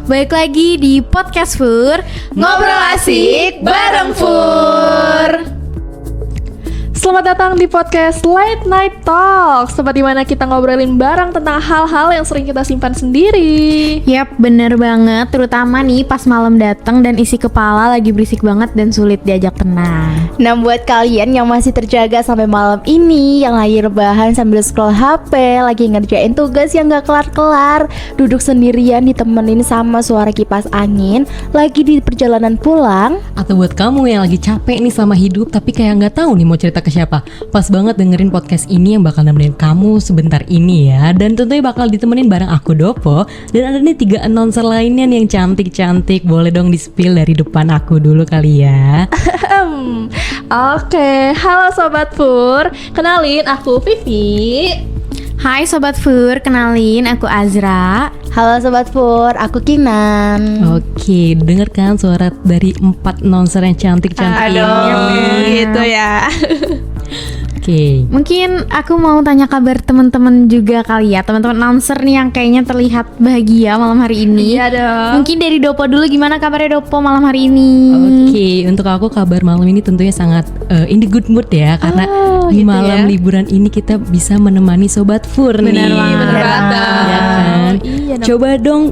Balik lagi di Podcast Fur, Ngobrol asik bareng Fur. Selamat datang di podcast Late Night Talk, tempat dimana kita ngobrolin bareng tentang hal-hal yang sering kita simpan sendiri. Yap, bener banget. Terutama nih pas malam datang dan isi kepala lagi berisik banget dan sulit diajak tenang. Nah, buat kalian yang masih terjaga sampai malam ini, yang lagi rebahan sambil scroll HP, lagi ngerjain tugas yang gak kelar-kelar, duduk sendirian ditemenin sama suara kipas angin, lagi di perjalanan pulang, atau buat kamu yang lagi capek nih sama hidup tapi kayak nggak tahu nih mau cerita ke siapa, pas banget dengerin podcast ini yang bakal nemenin kamu sebentar ini ya. Dan tentunya bakal ditemenin bareng aku Dopo, dan ada nih 3 announcer lainnya nih yang cantik-cantik. Boleh dong di-spill dari depan aku dulu kali ya. Oke, halo Sobat Fur, kenalin aku Vivi. Hai Sobat Fur, kenalin aku Azra. halo Sobat Fur, aku Kinan. Oke, denger kan suara dari 4 announcer yang cantik-cantik ini. Gitu ya. Oke. Mungkin aku mau tanya kabar teman-teman juga kali ya, teman-teman announcer nih yang kayaknya terlihat bahagia malam hari ini. Iya dong. Mungkin dari Dopo dulu, gimana kabarnya Dopo malam hari ini? Oke, untuk aku kabar malam ini tentunya sangat in the good mood ya, karena di gitu malam ya. liburan ini kita bisa menemani Sobat Fur nih. Bener banget. Bener banget. Ya kan? Iya dong. Coba dong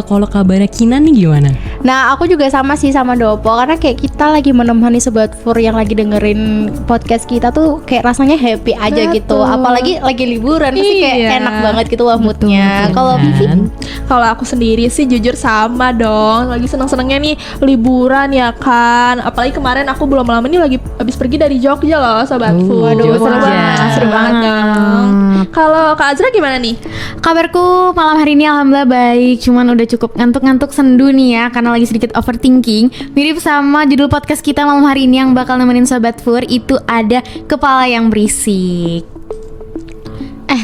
kalau kabarnya Kinan nih gimana? Nah, aku juga sama sih sama Dopo, karena kayak kita lagi menemani Sobat Fur yang lagi dengerin podcast kita tuh kayak rasanya happy aja gitu. Apalagi lagi liburan, pasti kayak Iya. enak banget gitu lah moodnya. Kalau Vivi, Kan? Kalau aku sendiri sih jujur sama dong, lagi seneng-senengnya nih liburan ya kan. Apalagi kemarin aku belum lama ini lagi habis pergi dari Jogja loh Sobat Fur. Waduh, Seru Jogja. banget, seru banget dong. Kalau Kak Azra gimana nih? Kabarku malam hari ini alhamdulillah baik, cuman udah cukup ngantuk-ngantuk sendu nih ya, karena lagi sedikit overthinking. Mirip sama judul podcast kita malam hari ini yang bakal nemenin Sobat Fur, itu ada kepala yang berisik.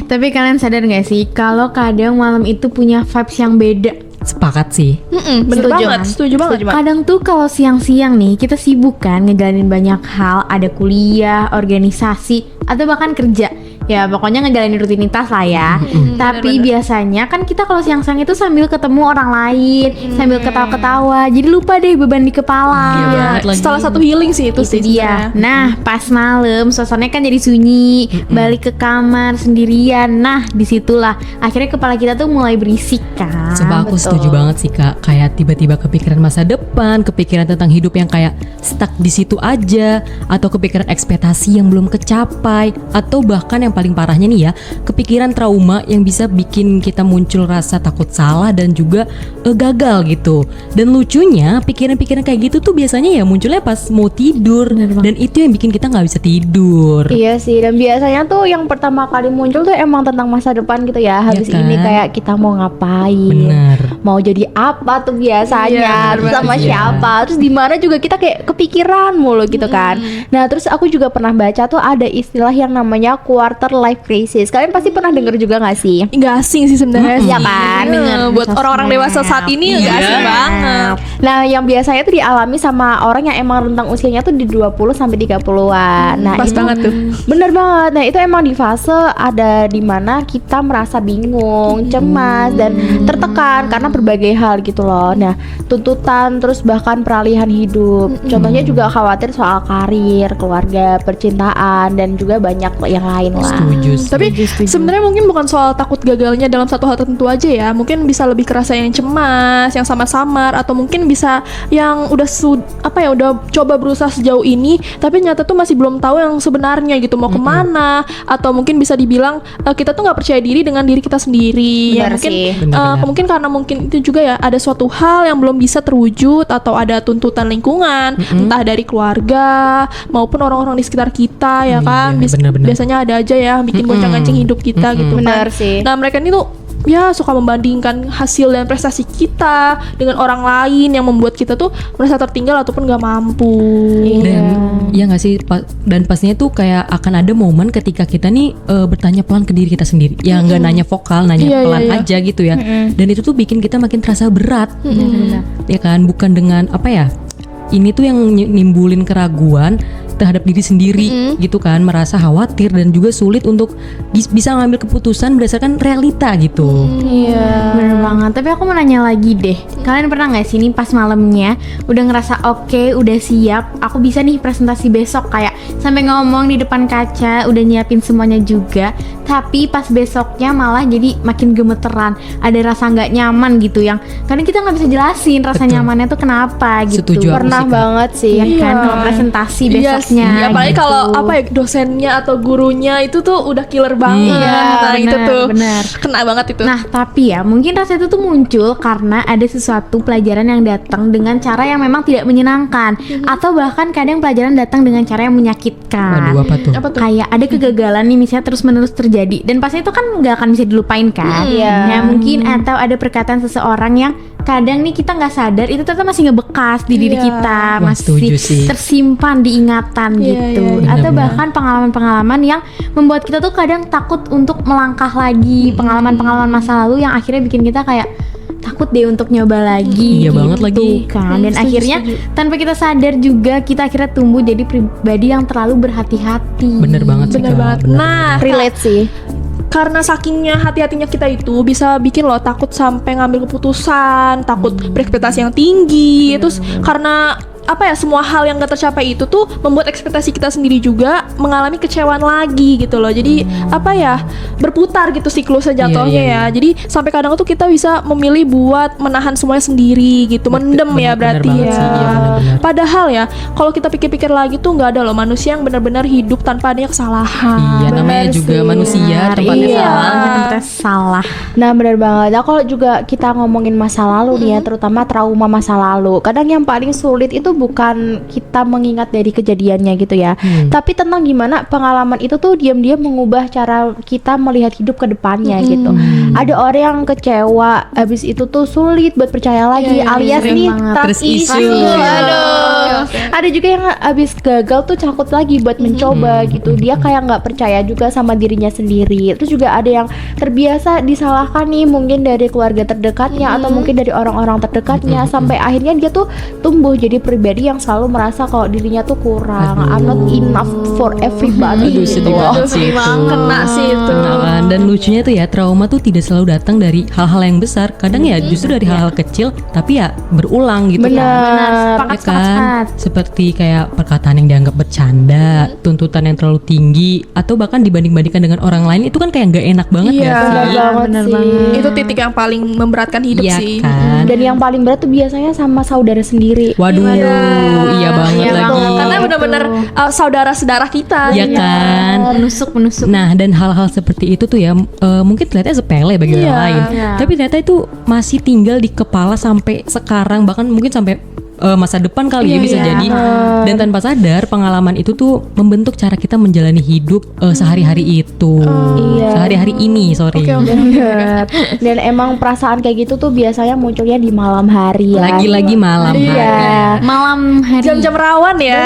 Tapi kalian sadar gak sih kalau kadang malam itu punya vibes yang beda? Sepakat sih. Bener Setuju, banget, kan? setuju banget. Kadang tuh kalau siang-siang nih kita sibuk kan ngejalanin banyak hal, ada kuliah, organisasi, atau bahkan kerja. Ya pokoknya ngejalanin rutinitas lah ya. Tapi biasanya kan kita kalau siang-siang itu sambil ketemu orang lain, sambil ketawa-ketawa, jadi lupa deh beban di kepala. Iya banget lagi. Salah satu healing sih itu Itu sih dia. sebenarnya. Nah, pas malam suasananya kan jadi sunyi, balik ke kamar sendirian. Nah, disitulah akhirnya kepala kita tuh mulai berisik kan. Sebab aku setuju banget sih Kak. Kayak tiba-tiba kepikiran masa depan, kepikiran tentang hidup yang kayak stuck di situ aja, atau kepikiran ekspektasi yang belum kecapai, atau bahkan yang paling parahnya nih ya, kepikiran trauma yang bisa bikin kita muncul rasa takut salah dan juga gagal gitu. Dan lucunya pikiran-pikiran kayak gitu tuh biasanya ya munculnya pas mau tidur, dan itu yang bikin kita nggak bisa tidur. Iya sih, dan biasanya tuh yang pertama kali muncul tuh emang tentang masa depan gitu ya. Habis kan? ini kayak kita mau ngapain, Bener. mau jadi apa tuh biasanya, Iya, terus sama Iya. siapa, terus di mana juga kita kayak kepikiran mulu gitu kan. Nah, terus aku juga pernah baca tuh ada istilah yang namanya quarter life crisis. Kalian pasti pernah denger juga nggak sih? Nggak asing sih sebenarnya. Iya kan? Denger di Buat sosmed. orang-orang dewasa saat ini nggak Iya. asing banget. Nah, yang biasanya tuh dialami sama orang yang emang rentang usianya tuh di 20 sampai 30-an. Nah, Pas itu banget tuh. bener banget. Nah, itu emang di fase ada di mana kita merasa bingung, cemas dan tertekan karena berbagai hal gitu loh. Nah, tuntutan terus bahkan peralihan hidup. Contohnya juga khawatir soal karir, keluarga, percintaan dan juga banyak yang lain lah. Setuju. Tapi sebenarnya mungkin bukan soal takut gagalnya dalam satu hal tertentu aja ya. Mungkin bisa lebih kerasa yang cemas, yang samar-samar, atau mungkin bisa yang udah udah coba berusaha sejauh ini, tapi nyata tuh masih belum tahu yang sebenarnya gitu mau kemana, atau mungkin bisa dibilang kita tuh nggak percaya diri dengan diri kita sendiri. Benar Mungkin sih. Benar-benar. mungkin karena mungkin itu juga ya ada suatu hal yang belum bisa terwujud, atau ada tuntutan lingkungan, entah dari keluarga maupun orang-orang di sekitar kita ya kan. Iya, benar-benar. Biasanya ada aja ya yang bikin goncang-gancing hidup kita gitu kan. Benar sih. Nah, mereka ini tuh ya suka membandingkan hasil dan prestasi kita dengan orang lain yang membuat kita tuh merasa tertinggal ataupun gak mampu. Dan ya nggak sih, dan pastinya tuh kayak akan ada momen ketika kita nih bertanya pelan ke diri kita sendiri, ya nggak nanya vokal, nanya Iya, pelan iya. aja gitu ya. Dan itu tuh bikin kita makin terasa berat, ya kan, bukan dengan apa ya, ini tuh yang nimbulin keraguan terhadap diri sendiri gitu kan, merasa khawatir dan juga sulit untuk bisa ngambil keputusan berdasarkan realita gitu. Iya. Bener banget. Tapi aku mau nanya lagi deh. Kalian pernah nggak sih nih pas malamnya udah ngerasa oke, udah siap, aku bisa nih presentasi besok, kayak sampai ngomong di depan kaca, udah nyiapin semuanya juga, tapi pas besoknya malah jadi makin gemeteran, ada rasa nggak nyaman gitu yang kadang kita nggak bisa jelasin rasa Betul. nyamannya tuh kenapa gitu. Setuju aku Pernah sih, Kak. banget sih. Ya kan Iya. kalau presentasi Iya besoknya. sih, apalagi gitu. kalau apa ya, dosennya atau gurunya itu tuh udah killer banget. Iya, Nah, itu benar, tuh benar. kena banget itu. Nah, tapi ya mungkin rasa itu tuh muncul karena ada sesuatu pelajaran yang datang dengan cara yang memang tidak menyenangkan, atau bahkan kadang pelajaran datang dengan cara yang menyakitkan. Waduh, apa tuh? Apa tuh? Kayak ada kegagalan nih misalnya terus-menerus terjadi dan pasti itu kan nggak akan bisa dilupain kan. Iya. Nah, mungkin atau ada perkataan seseorang yang kadang nih kita nggak sadar itu ternyata masih ngebekas di diri Iya. kita, Wah, setuju masih sih. tersimpan di ingatan Iya, gitu. iya, Atau benar-benar. bahkan pengalaman-pengalaman yang membuat kita tuh kadang takut untuk melangkah lagi, pengalaman-pengalaman masa lalu yang akhirnya bikin kita kayak takut deh untuk nyoba lagi. Iya banget lagi. Kan. Dan Setuju, akhirnya tanpa kita sadar juga kita akhirnya tumbuh jadi pribadi yang terlalu berhati-hati. Bener banget sih, Bener Kak. banget. Bener, Nah, Relate sih. karena sakingnya hati-hatinya kita itu bisa bikin lo takut sampai ngambil keputusan, takut berekspektasi yang tinggi. Terus karena apa ya, semua hal yang gak tercapai itu tuh membuat ekspektasi kita sendiri juga mengalami kecewaan lagi gitu loh. Jadi apa ya, berputar gitu siklusnya jatuhnya Iya, iya, ya. Jadi sampai kadang tuh kita bisa memilih buat menahan semuanya sendiri gitu, mendem ya bener berarti banget ya. sih, iya, bener-bener. Padahal ya kalau kita pikir-pikir lagi tuh nggak ada loh manusia yang benar-benar hidup tanpa adanya kesalahan. Iya, namanya Bener juga sih. manusia, tempatnya Iya. salah. Kita salah. Nah benar banget. Nah kalau juga kita ngomongin masa lalu nih ya, terutama trauma masa lalu, kadang yang paling sulit itu bukan kita mengingat dari kejadiannya gitu ya, tapi tentang gimana pengalaman itu tuh diam-diam mengubah cara kita melihat hidup ke depannya gitu. Ada orang yang kecewa, habis itu tuh sulit buat percaya lagi, Iya, alias sering nih banget. trust Trust issue. issue. Aduh. Oke. Ada juga yang habis gagal tuh takut lagi buat mencoba gitu. Dia kayak nggak percaya juga sama dirinya sendiri. Terus juga ada yang terbiasa disalahkan nih, mungkin dari keluarga terdekatnya atau mungkin dari orang-orang terdekatnya, sampai akhirnya dia tuh tumbuh jadi pribadi yang selalu merasa kalau dirinya tuh kurang. I'm not enough for everybody Aduh, gitu sedih loh. banget sih itu. Kena sih itu. Kena kan. Dan lucunya tuh ya, trauma tuh tidak selalu datang dari hal-hal yang besar. Kadang ya justru dari hal-hal kecil, tapi ya berulang gitu kan. Benar. Sepakat, Ya kan, sepakat. seperti kayak perkataan yang dianggap bercanda, tuntutan yang terlalu tinggi, atau bahkan dibanding-bandingkan dengan orang lain, itu kan kayak nggak enak banget Iya, ya sih. Benar banget benar sih. banget. Itu titik yang paling memberatkan hidup Iya sih. kan. Dan yang paling berat tuh biasanya sama saudara sendiri. Waduh, iya banget Iya, lagi. Karena benar-benar saudara-saudara kita. Iya kan. Menusuk. Nah, dan hal-hal seperti itu tuh ya mungkin terlihatnya sepele bagi Iya, orang lain, iya. tapi ternyata itu masih tinggal di kepala sampai sekarang, bahkan mungkin sampai masa depan kali ya Iya, bisa iya. jadi. Dan tanpa sadar pengalaman itu tuh membentuk cara kita menjalani hidup sehari-hari itu, Iya. sehari-hari ini, sorry. Oke. Bener. Dan emang perasaan kayak gitu tuh biasanya munculnya di malam hari ya. Lagi-lagi malam Iya. hari. Malam hari. Jam-jam rawan ya.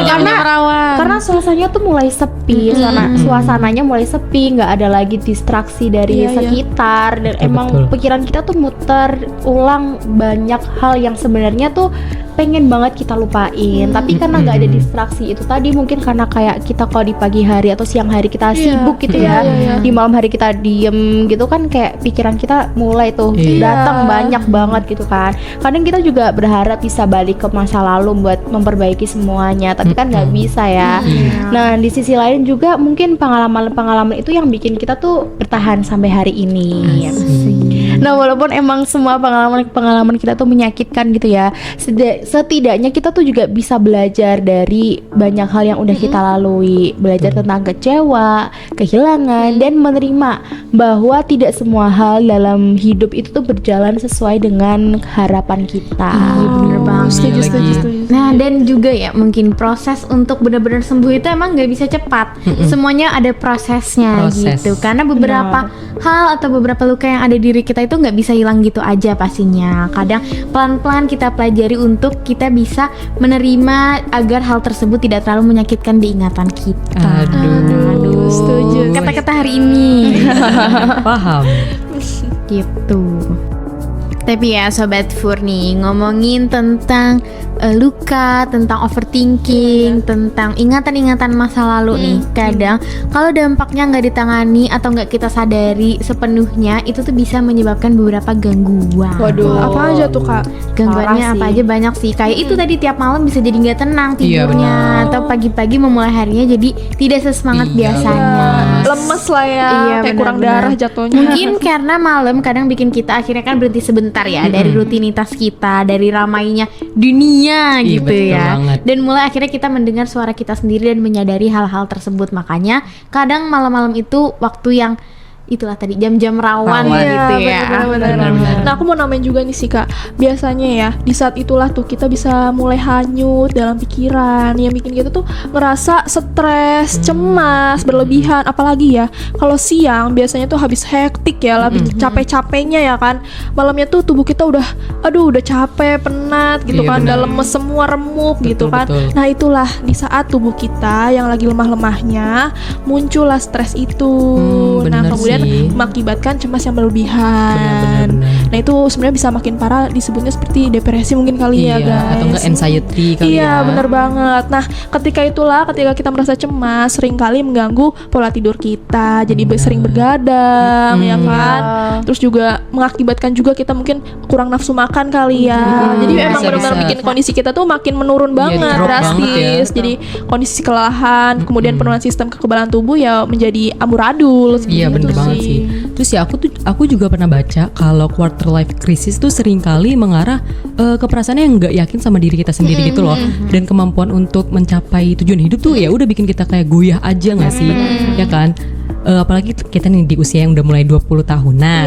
Jam-jam rawan. Karena suasananya tuh mulai sepi, suasananya mulai sepi, nggak ada lagi distraksi dari Iya, iya. sekitar, dan Betul, emang betul. pikiran kita tuh muter ulang banyak hal yang sebenarnya tuh pengen banget kita lupain, tapi karena nggak ada distraksi itu tadi, mungkin karena kayak kita kalau di pagi hari atau siang hari kita Iya. sibuk gitu ya, di malam hari kita diem gitu kan, kayak pikiran kita mulai tuh Iya. datang banyak banget gitu kan. Kadang kita juga berharap bisa balik ke masa lalu buat memperbaiki semuanya, tapi kan nggak bisa ya. Nah di sisi lain juga mungkin pengalaman-pengalaman itu yang bikin kita tuh bertahan sampai hari ini. Nah walaupun emang semua pengalaman-pengalaman kita tuh menyakitkan gitu ya, setidaknya kita tuh juga bisa belajar dari banyak hal yang udah kita lalui, belajar tentang kecewa, kehilangan, dan menerima bahwa tidak semua hal dalam hidup itu tuh berjalan sesuai dengan harapan kita. Bener banget. Setuju, setuju, setuju. Nah dan juga ya mungkin proses untuk benar-benar sembuh itu emang nggak bisa cepat. Semuanya ada prosesnya Proses. gitu. Karena beberapa hal atau beberapa luka yang ada di diri kita itu nggak bisa hilang gitu aja pastinya. Kadang pelan-pelan kita pelajari untuk kita bisa menerima agar hal tersebut tidak terlalu menyakitkan di ingatan kita. Aduh. Setuju. Kata-kata hari ini Paham. gitu. Tapi ya Sobat Fur nih, ngomongin tentang luka, tentang overthinking, tentang ingatan-ingatan masa lalu nih. Kadang kalau dampaknya nggak ditangani atau nggak kita sadari sepenuhnya, itu tuh bisa menyebabkan beberapa gangguan. Waduh. Apa aja tuh Kak? Gangguannya Parah apa sih. aja banyak sih. Kayak itu tadi tiap malam bisa jadi nggak tenang Iya, tidurnya, benar. atau pagi-pagi memulai harinya jadi tidak sesemangat Iya, biasanya. Lemes lah ya, Iya, kayak kurang benar-benar. darah jatuhnya. Mungkin karena malam kadang bikin kita akhirnya kan berhenti sebentar ya dari rutinitas kita, dari ramainya dunia Iya, gitu betul ya. banget. Dan mulai akhirnya kita mendengar suara kita sendiri dan menyadari hal-hal tersebut. Makanya kadang malam-malam itu waktu yang itulah tadi jam-jam rawan Rawan. gitu ya. benar-benar. Nah, aku mau namain juga nih sih Kak. Biasanya ya, di saat itulah tuh kita bisa mulai hanyut dalam pikiran yang bikin kita tuh ngerasa stres, cemas, berlebihan. Apalagi ya, kalau siang biasanya tuh habis hektik ya, lebih capek-capeknya ya kan. Malamnya tuh tubuh kita udah capek, penat gitu Iya, kan, benar. udah lemes semua, remuk gitu Betul, kan. betul. Nah, itulah di saat tubuh kita yang lagi lemah-lemahnya muncullah stres itu. Nah, benar kemudian sih. mengakibatkan cemas yang berlebihan. Benar. Nah, itu sebenarnya bisa makin parah, disebutnya seperti depresi mungkin kali Iya, ya guys. atau enggak anxiety kali Iya, ya. bener banget. Nah, ketika kita merasa cemas, seringkali mengganggu pola tidur kita, jadi sering bergadang, ya kan. Terus juga mengakibatkan juga kita mungkin kurang nafsu makan kali ya. Jadi emang bisa, benar-benar bisa. bikin kondisi kita tuh makin menurun banget, drop drastis. banget ya. Jadi kondisi kelelahan, kemudian penurunan sistem kekebalan tubuh ya menjadi amburadul. Iya, bener gitu banget sih. Terus ya aku juga pernah baca kalau quarter life crisis tuh seringkali mengarah ke perasaan yang nggak yakin sama diri kita sendiri gitu loh. Dan kemampuan untuk mencapai tujuan hidup tuh ya udah bikin kita kayak goyah aja nggak sih? Ya kan? Apalagi kita nih di usia yang udah mulai 20 tahunan.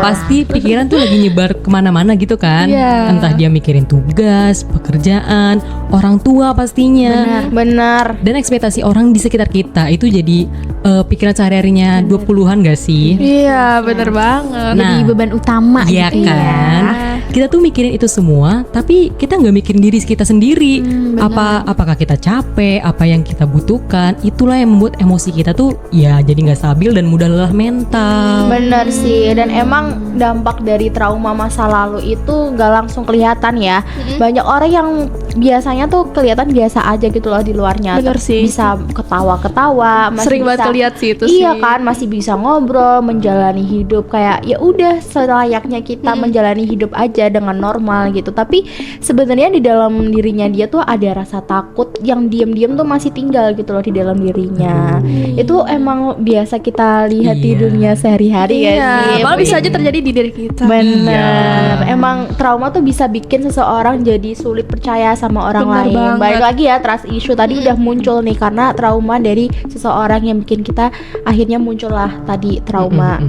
Pasti pikiran tuh lagi nyebar kemana-mana gitu kan. Iya. Entah dia mikirin tugas, pekerjaan, orang tua pastinya. Benar. Dan ekspektasi orang di sekitar kita itu jadi pikiran sehari-harinya 20-an gak sih? Iya, bener banget. Jadi Nah, beban utama Iya gitu kan? Kita tuh mikirin itu semua, tapi kita nggak mikirin diri kita sendiri. Apakah kita capek? Apa yang kita butuhkan? Itulah yang membuat emosi kita tuh ya jadi nggak stabil dan mudah lelah mental. Bener sih, dan emang dampak dari trauma masa lalu itu nggak langsung kelihatan ya. Banyak orang yang biasanya tuh kelihatan biasa aja gitu loh di luarnya. Bener sih. Bisa ketawa-ketawa, masih Sering banget bisa- keliat sih itu Iya sih. kan, masih bisa ngobrol, menjalani hidup kayak ya udah selayaknya kita menjalani hidup aja dengan normal gitu. Tapi sebenarnya di dalam dirinya dia tuh ada rasa takut yang diam-diam tuh masih tinggal gitu loh di dalam dirinya. Itu emang biasa kita lihat di Iya. dunia sehari-hari ya sih. malah bisa aja terjadi di diri kita. Bener, emang trauma tuh bisa bikin seseorang jadi sulit percaya sama orang Bener lain. banget. Balik lagi ya, trust issue tadi udah muncul nih karena trauma dari seseorang yang bikin kita akhirnya muncullah tadi trauma.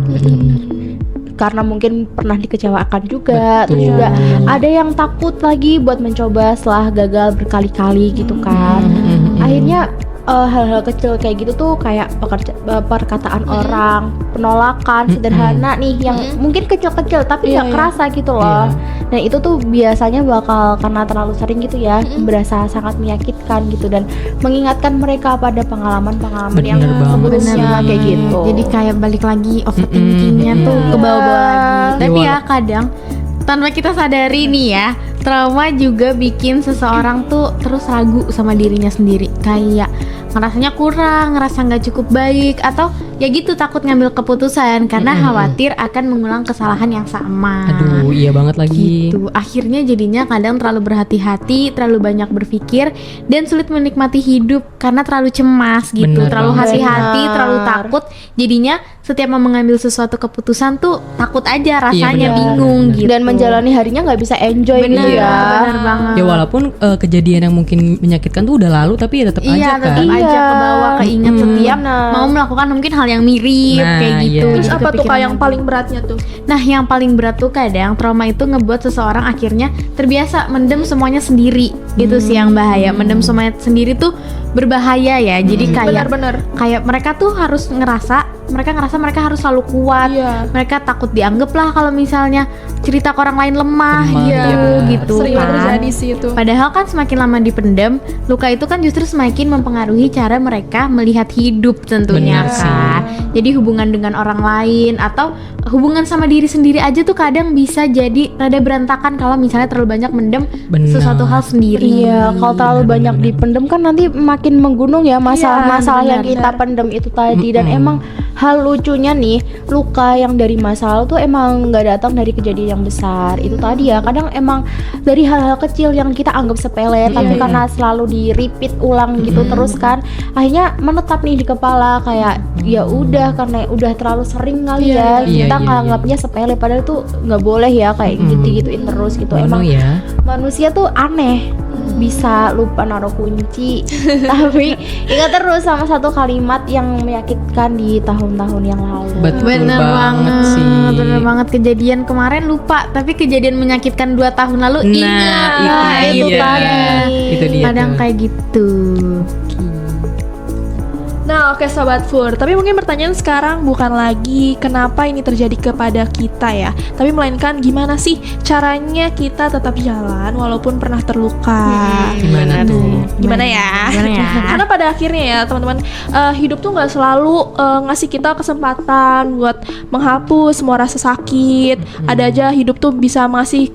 Karena mungkin pernah dikecewakan juga, terus Betul. juga ada yang takut lagi buat mencoba setelah gagal berkali-kali gitu kan. Akhirnya hal-hal kecil kayak gitu tuh kayak perkataan orang, penolakan sederhana nih yang mungkin kecil-kecil tapi Iya, nggak iya. kerasa gitu loh. Dan itu tuh biasanya bakal karena terlalu sering gitu ya, berasa sangat menyakitkan gitu dan mengingatkan mereka pada pengalaman-pengalaman yang Bener banget. sebelumnya kayak gitu. Jadi kayak balik lagi overthinkingnya tuh ke bawah-bawah lagi. Tapi ya kadang tanpa kita sadari nih ya, trauma juga bikin seseorang tuh terus ragu sama dirinya sendiri. Kayak ngerasanya kurang, ngerasa nggak cukup baik, atau ya gitu takut ngambil keputusan karena khawatir akan mengulang kesalahan yang sama. Aduh, iya banget lagi. Gitu. Akhirnya jadinya kadang terlalu berhati-hati, terlalu banyak berpikir dan sulit menikmati hidup karena terlalu cemas gitu, Bener terlalu banget. hati-hati, Bener. terlalu takut. Jadinya setiap mau mengambil sesuatu keputusan tuh takut aja rasanya, bener. bingung gitu. dan menjalani harinya nggak bisa enjoy bener, gitu ya. bener banget. Ya walaupun kejadian yang mungkin menyakitkan tuh udah lalu, tapi ya tetap Iya, aja kan. tetap aja ke bawah, keinget setiap bener. mau melakukan mungkin hal yang mirip Nah, kayak gitu. iya. Terus Jadi apa tuh Kak kepikiran yang lagi. paling beratnya tuh? Nah, yang paling berat tuh kadang trauma itu ngebuat seseorang akhirnya terbiasa mendem semuanya sendiri. Itu sih yang bahaya. Mendem semuanya sendiri tuh berbahaya ya. Jadi kayak Bener-bener. kayak mereka tuh harus ngerasa mereka ngerasa mereka harus selalu kuat. Iya. Mereka takut dianggap lah kalau misalnya cerita ke orang lain lemah gitu Sering banget kan. terjadi sih itu. Padahal kan semakin lama dipendam, luka itu kan justru semakin mempengaruhi cara mereka melihat hidup tentunya Benar sih. kan. Jadi hubungan dengan orang lain atau hubungan sama diri sendiri aja tuh kadang bisa jadi rada berantakan kalau misalnya terlalu banyak mendem Benar. sesuatu hal sendiri. Iya, kalau terlalu banyak dipendem kan nanti makin menggunung ya masalah-masalah yang kita pendem itu tadi. Dan emang hal lucunya nih, luka yang dari masa lalu tuh emang nggak datang dari kejadian yang besar. Itu tadi ya, kadang emang dari hal-hal kecil yang kita anggap sepele, tapi karena selalu di repeat ulang gitu terus kan, akhirnya menetap nih di kepala kayak ya udah karena udah terlalu sering kali ya Iya, kita iya, nganggapnya sepele, padahal itu nggak boleh ya kayak gitu-gituin terus gitu. Mono Emang ya. manusia tuh aneh, bisa lupa naruh kunci tapi ingat terus sama satu kalimat yang menyakitkan di tahun-tahun yang lalu. Betul Bener banget sih. bener banget. Kejadian kemarin lupa, tapi kejadian menyakitkan 2 tahun lalu ingat. Nah, itu dia. tadi. Itu dia Kadang tuh. kayak gitu. Nah, oke Sobat Fur, tapi mungkin pertanyaan sekarang bukan lagi kenapa ini terjadi kepada kita ya, tapi melainkan gimana sih caranya kita tetap jalan walaupun pernah terluka. Gimana tuh? Gimana ya? Gimana ya? Karena pada akhirnya ya teman-teman, hidup tuh nggak selalu ngasih kita kesempatan buat menghapus semua rasa sakit. Ada aja hidup tuh bisa ngasih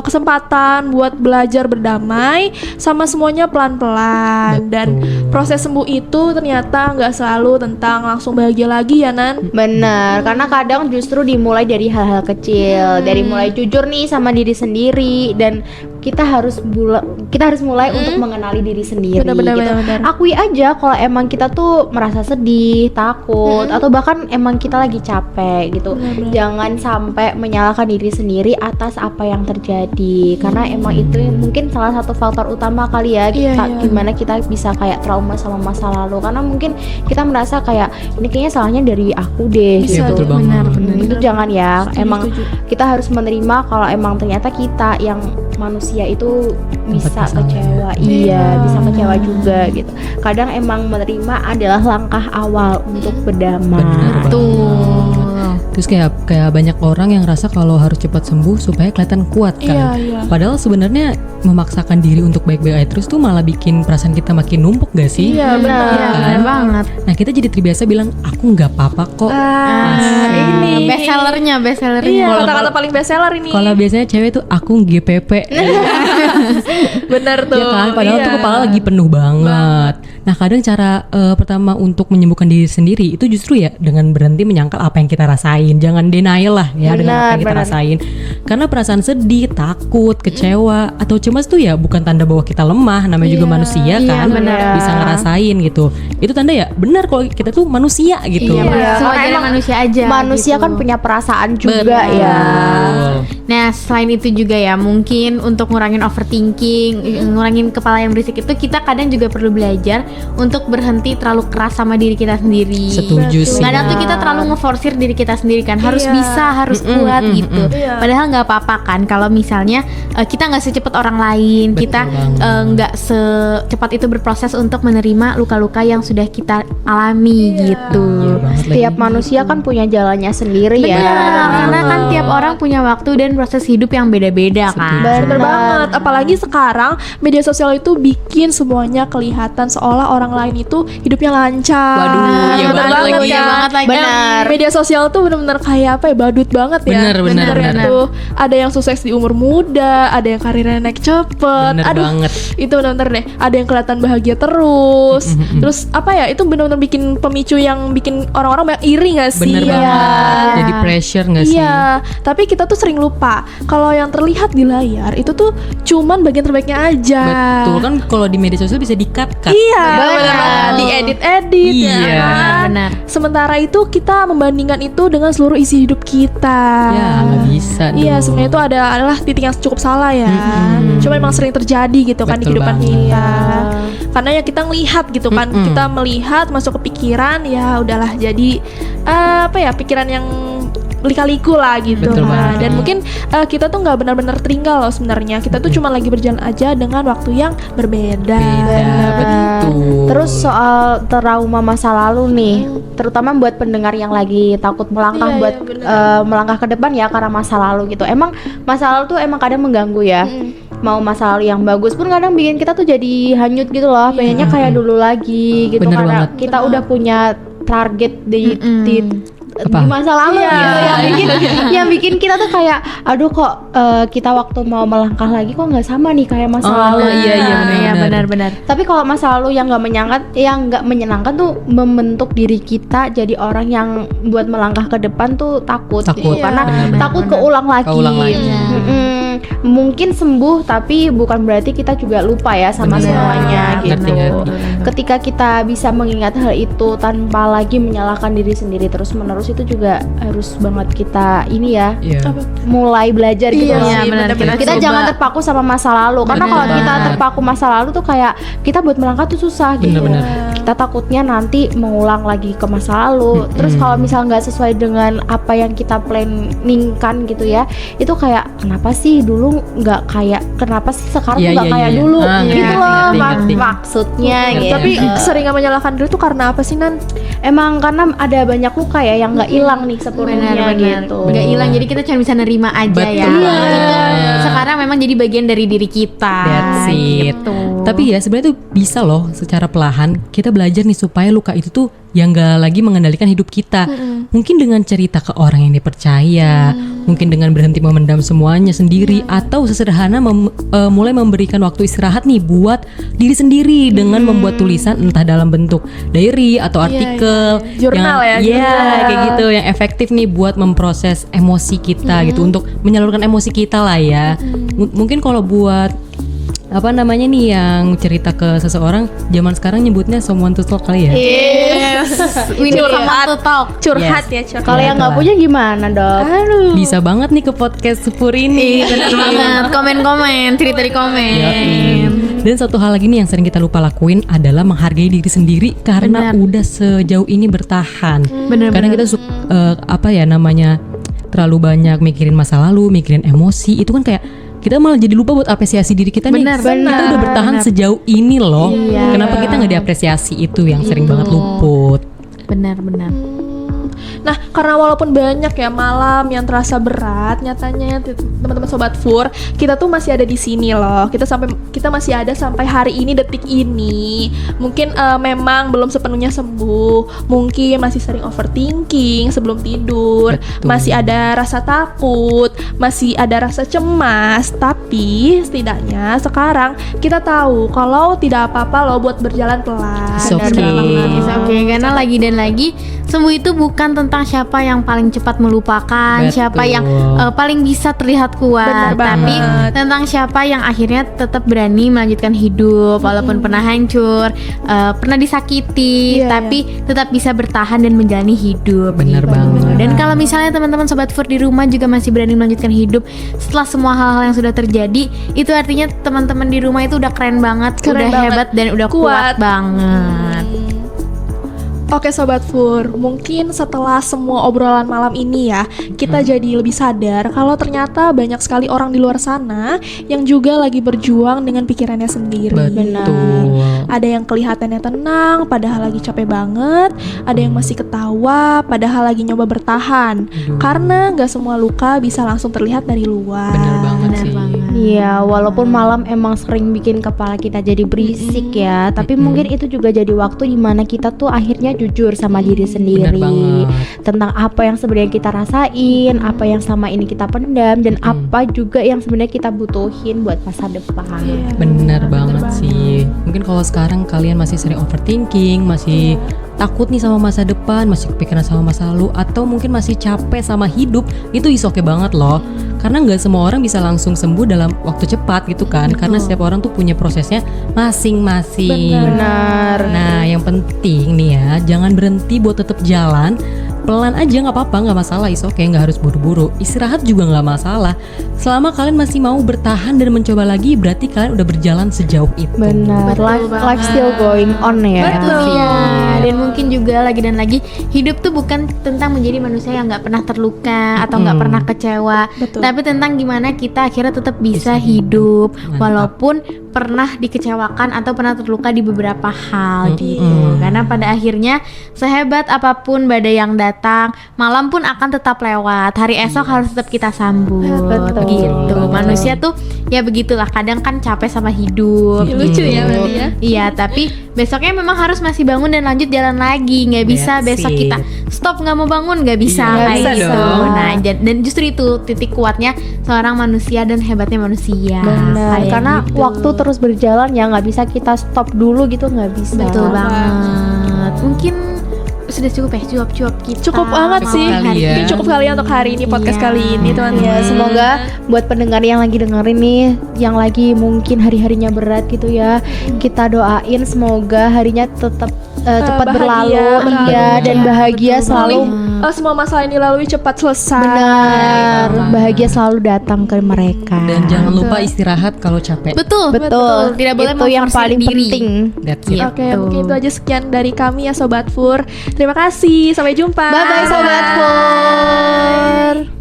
kesempatan buat belajar berdamai sama semuanya pelan-pelan. Dan proses sembuh itu ternyata nggak selalu tentang langsung bahagia lagi ya Nan. Bener, karena kadang justru dimulai dari hal-hal kecil, dari mulai jujur nih sama diri sendiri, dan kita harus mulai untuk mengenali diri sendiri. Benar-benar, gitu. benar-benar. Akui aja kalau emang kita tuh merasa sedih, takut, atau bahkan emang kita lagi capek gitu. Benar-benar. Jangan sampai menyalahkan diri sendiri atas apa yang terjadi, karena emang itu mungkin salah satu faktor utama kali ya Iya, kita iya. gimana kita bisa kayak trauma sama masa lalu, karena mungkin kita merasa kayak ini kayaknya salahnya dari aku deh Bisa gitu. betul banget. Itu jangan ya. Setuju, Emang setuju. kita harus menerima kalau emang ternyata kita yang manusia itu bisa masalah kecewa. ya. Iya, bisa kecewa juga gitu. Kadang emang menerima adalah langkah awal untuk berdamai. Bener Tuh. Terus kayak banyak orang yang rasa kalau harus cepat sembuh supaya kelihatan kuat kan. Iya. Padahal sebenarnya memaksakan diri untuk baik-baik aja terus tuh malah bikin perasaan kita makin numpuk gak sih? Iya benar. Iya, bener banget. Nah kita jadi terbiasa bilang aku nggak apa-apa kok. Ini Bestsellernya. Iya, Kalau- kata-kata paling bestseller ini. Kalau biasanya cewek tuh aku GPP. Bener tuh. Ya kan, padahal iya. tuh kepala lagi penuh banget. Nah kadang cara pertama untuk menyembuhkan diri sendiri itu justru ya dengan berhenti menyangkal apa yang kita rasain. Jangan denial lah ya dengan apa yang kita Benar. rasain. Karena perasaan sedih, takut, kecewa atau cemas tuh ya bukan tanda bahwa kita lemah. Namanya juga manusia kan, benar. bisa ngerasain gitu. Itu tanda ya benar kalau kita tuh manusia gitu. Iya, Iya, semua karena jadi emang manusia aja. Manusia gitu. kan punya perasaan juga Betul. ya. Nah, selain itu juga ya, mungkin untuk ngurangin overthinking, ngurangin kepala yang berisik itu kita kadang juga perlu belajar untuk berhenti terlalu keras sama diri kita sendiri. Setuju sih. Kadang tuh kita terlalu ngeforsir diri kita sendiri kan, harus Iya. bisa, harus kuat gitu. Iya. Padahal nggak apa-apa kan kalau misalnya kita nggak secepat orang lain, Betul kita banget. nggak secepat itu berproses untuk menerima luka-luka yang sudah kita alami gitu. Iya banget lagi. Tiap manusia kan punya jalannya sendiri ya. Benar, karena kan tiap orang punya waktu dan proses hidup yang beda-beda kan. Bener banget, apalagi sekarang media sosial itu bikin semuanya kelihatan seolah orang lain itu hidupnya lancar. Waduh, iya Bener banget lagi. Iya banget lagi. Benar. Media sosial tuh bener-bener kayak apa ya, badut banget ya. Bener, bener, Bener bener. tuh. Ada yang sukses di umur muda, ada yang karirnya naik cepet. Bener banget. Itu bener-bener deh. Ada yang kelihatan bahagia terus. Terus apa ya? Itu bener-bener bikin pemicu yang bikin orang-orang banyak iri gak sih? Bener Ya. banget. Jadi pressure gak sih? Iya, tapi kita tuh sering lupa kalau yang terlihat di layar itu tuh cuman bagian terbaiknya aja. Betul kan, kalau di media sosial bisa di-cut-cut. Iya, Benar. diedit-edit ya Iya. kan? Benar. Sementara itu kita membandingkan itu dengan seluruh isi hidup kita. Ya nggak bisa dong. Iya, sebenarnya itu adalah titik yang cukup salah ya. Cuma memang sering terjadi gitu kan di Betul kehidupan banget. kita. Karena ya kita ngelihat gitu kan, kita melihat masuk ke pikiran, ya udahlah jadi apa ya, pikiran yang lika-liku lah gitu. Betul banget. Dan mungkin kita tuh nggak benar-benar tertinggal loh sebenarnya. Kita tuh cuma lagi berjalan aja dengan waktu yang berbeda. Betul. Terus soal trauma masa lalu nih, terutama buat pendengar yang lagi takut melangkah Iya, buat iya, bener. melangkah ke depan ya karena masa lalu gitu. Emang masa lalu tuh emang kadang mengganggu ya. Mau masa lalu yang bagus pun kadang bikin kita tuh jadi hanyut gitu loh. Pengennya kayak dulu lagi gitu Bener karena banget. kita udah punya target di Apa? di masa lalu Iya. gitu yang bikin kita tuh kayak aduh kok kita waktu mau melangkah lagi kok nggak sama nih kayak masa lalu. Iya benar-benar. Tapi kalau masa lalu yang nggak menyenangkan tuh membentuk diri kita jadi orang yang buat melangkah ke depan tuh takut. Takut, gitu. Karena benar-benar. takut keulang lagi. Keulang lagi. Mungkin sembuh tapi bukan berarti kita juga lupa ya sama Benar. semuanya gitu. Ngerti. Ketika kita bisa mengingat hal itu tanpa lagi menyalahkan diri sendiri terus-menerus itu juga harus banget kita ini ya Iya. mulai belajar gitu Iya loh. sih, benar. bener-bener. Kita Coba. jangan terpaku sama masa lalu karena Bener kalau kita banget. terpaku masa lalu tuh kayak kita buat melangkah tuh susah gitu. Bener-bener. Kita takutnya nanti mengulang lagi ke masa lalu. Terus kalau misal nggak sesuai dengan apa yang kita planningkan gitu ya, itu kayak kenapa sih dulu nggak kayak kenapa sih sekarang Iya, tuh nggak iya, kayak iya. dulu Ah, gitu ngerti, loh ngerti. maksudnya gitu. Tapi sering menyalahkan diri tuh karena apa sih, Nan? Emang karena ada banyak luka ya yang nggak hilang nih sepenuhnya Benar-benar gitu. nggak hilang, jadi kita cuma bisa nerima aja ya. Betul. Itu sekarang memang jadi bagian dari diri kita. That's it. Gitu. Tapi ya sebenarnya tuh bisa loh secara perlahan kita belajar nih supaya luka itu tuh yang gak lagi mengendalikan hidup kita. Mungkin dengan cerita ke orang yang dipercaya, mungkin dengan berhenti memendam semuanya sendiri, atau sesederhana mulai memberikan waktu istirahat nih buat diri sendiri dengan membuat tulisan entah dalam bentuk diary atau artikel, Jurnal ya, Iya, jurnal. kayak gitu yang efektif nih buat memproses emosi kita gitu, untuk menyalurkan emosi kita lah ya. Mungkin kalau buat apa namanya nih yang cerita ke seseorang zaman sekarang nyebutnya someone to talk kali ya. Yes. We need someone to talk. Curhat Yes. ya, curhat. Kalau yang nggak itulah. punya gimana dok? Bisa banget nih ke podcast Sepur ini. Bener banget. Komen-komen, cerita di komen. Yoi. Dan satu hal lagi nih yang sering kita lupa lakuin adalah menghargai diri sendiri karena udah sejauh ini bertahan. Bener, Karena kita apa ya namanya terlalu banyak mikirin masa lalu, mikirin emosi, itu kan kayak kita malah jadi lupa buat apresiasi diri kita nih. Benar, Kita benar, udah bertahan sejauh ini loh. Iya. Kenapa kita nggak diapresiasi, itu yang sering banget luput. Benar-benar. Nah, karena walaupun banyak ya malam yang terasa berat, nyatanya teman-teman sobat Fur, kita tuh masih ada di sini loh. Kita masih ada sampai hari ini, detik ini. Mungkin memang belum sepenuhnya sembuh. Mungkin masih sering overthinking sebelum tidur. Betul. Masih ada rasa takut, masih ada rasa cemas. Tapi setidaknya sekarang kita tahu kalau tidak apa-apa loh buat berjalan pelan. It's okay. It's okay, karena lagi dan lagi sembuh itu bukan tentang siapa yang paling cepat melupakan, Betul. siapa yang paling bisa terlihat kuat, Bener tapi banget. tentang siapa yang akhirnya tetap berani melanjutkan hidup walaupun pernah hancur, pernah disakiti, Iya, tapi tetap bisa bertahan dan menjalani hidup. Bener gitu. banget. Dan kalau misalnya teman-teman sobat Fur di rumah juga masih berani melanjutkan hidup setelah semua hal-hal yang sudah terjadi, itu artinya teman-teman di rumah itu udah keren banget, Keren udah banget. hebat dan udah kuat banget. Oke Sobat Fur, mungkin setelah semua obrolan malam ini ya, kita jadi lebih sadar kalau ternyata banyak sekali orang di luar sana yang juga lagi berjuang dengan pikirannya sendiri. Betul. Ada yang kelihatannya tenang padahal lagi capek banget, ada yang masih ketawa padahal lagi nyoba bertahan. Karena nggak semua luka bisa langsung terlihat dari luar. Bener banget Bener sih. banget. Iya, walaupun malam emang sering bikin kepala kita jadi berisik ya, tapi mungkin itu juga jadi waktu dimana kita tuh akhirnya jujur sama diri sendiri banget. tentang apa yang sebenarnya kita rasain, apa yang selama ini kita pendam, dan apa juga yang sebenarnya kita butuhin buat masa depan. Bener banget sih. Mungkin kalau sekarang kalian masih sering overthinking, masih takut nih sama masa depan, masih kepikiran sama masa lalu, atau mungkin masih capek sama hidup, itu is oke banget loh. Karena nggak semua orang bisa langsung sembuh dalam waktu cepat gitu kan. Karena setiap orang tuh punya prosesnya masing-masing. Benar. Nah, yang penting nih ya, jangan berhenti buat tetap jalan pelan aja, nggak apa-apa, nggak masalah, is oke, nggak harus buru-buru. Istirahat juga nggak masalah. Selama kalian masih mau bertahan dan mencoba lagi, berarti kalian udah berjalan sejauh itu. Benar, Betul life still going on ya. Betul ya. Dan mungkin juga lagi dan lagi hidup tuh bukan tentang menjadi manusia yang nggak pernah terluka atau nggak pernah kecewa, Betul. tapi tentang gimana kita akhirnya tetap bisa hidup walaupun pernah dikecewakan atau pernah terluka di beberapa hal gitu. Karena pada akhirnya sehebat apapun badai yang datang, malam pun akan tetap lewat. Hari esok harus tetap kita sambut. Betul. Gitu. Manusia tuh ya begitulah. Kadang kan capek sama hidup. Lucu ya berarti ya. Iya, tapi besoknya memang harus masih bangun dan lanjut jalan lagi. Nggak bisa That's besok it. kita stop nggak mau bangun, nggak bisa Iya, kayak bisa gitu. dong. Nah, dan justru itu titik kuatnya seorang manusia dan hebatnya manusia. Benar, Kayak karena gitu. waktu terus berjalan ya, nggak bisa kita stop dulu gitu, nggak bisa. Betul banget. Mungkin sudah cukup ya cuap-cuap kita. Cukup banget malam sih. kali ya. Ini cukup kali ya untuk hari ini podcast Iya. kali ini teman-teman. Ya, semoga buat pendengar yang lagi dengerin nih, yang lagi mungkin hari-harinya berat gitu ya, kita doain semoga harinya tetap cepat bahagia, berlalu, iya, dan bahagia betul selalu. Semua masalah yang dilalui cepat selesai. Benar, bahagia selalu datang ke mereka. Dan jangan lupa istirahat kalau capek. Betul, Betul, Tidak boleh itu yang memforsir paling diri. penting. That's it. Iya. Oke, Gitu. mungkin itu aja sekian dari kami ya Sobat Fur. Terima kasih, sampai jumpa. Bye bye Sobat Pur.